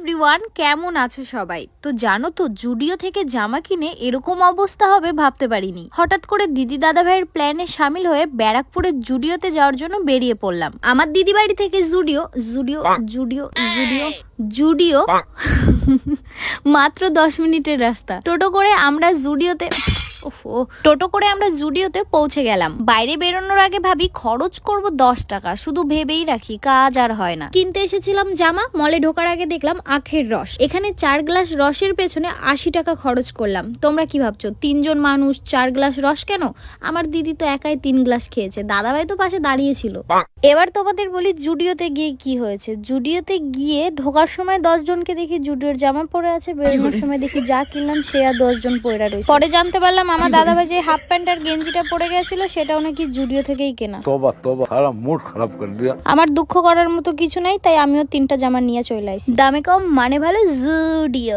Everyone, কেমন আছো সবাই? তো জানো তো, জুডিও থেকে জামা কিনে এরকম অবস্থা হবে ভাবতে পারিনি। হঠাৎ করে দিদি দাদা ভাইয়ের প্ল্যানে সামিল হয়ে ব্যারাকপুরের জুডিওতে যাওয়ার জন্য বেরিয়ে পড়লাম। আমার দিদি বাড়ি থেকে জুডিও জুডিও জুডিও জুডিও জুডিও মাত্র 10 মিনিটের রাস্তা। টোটো করে আমরা জুডিওতে পৌঁছে গেলাম। বাইরে বেরোনোর আগে ভাবি খরচ করব 10 টাকা, শুধু ভেবেই রাখি, কাজ আর হয় না। কিনতে এসেছিলাম জামা, মলে ঢোকার আগে দেখলাম আখের রস। এখানে 4 গ্লাস রসের পেছনে 80 টাকা খরচ করলাম। তোমরা কি ভাবছো 3 জন মানুষ 4 গ্লাস রস কেন? আমার দিদি তো একাই 3 গ্লাস খেয়েছে, দাদাভাই তো পাশে দাঁড়িয়েছিল। এবার তোমাদের বলি জুডিওতে গিয়ে কি হয়েছে। জুডিওতে গিয়ে ঢোকার সময় 10 জনকে দেখি জুডিওর জামা পরে আছে, বেরোনোর সময় দেখি যা কিনলাম সে আর 10 জন পরে রয়েছে। পরে জানতে পারলাম আমার দাদাভাই যে হাফ প্যান্ট আর গেঞ্জিটা পরে গেছিল সেটাও নাকি জুডিও থেকেই কেনা। তোবা তোবা, সারা মুড খারাপ করে দিয়া। আমার দুঃখ করার মতো কিছু নাই, তাই আমিও 3টা জামা নিয়ে চলে আসি। দামে কম মানে ভালো, জুডিও।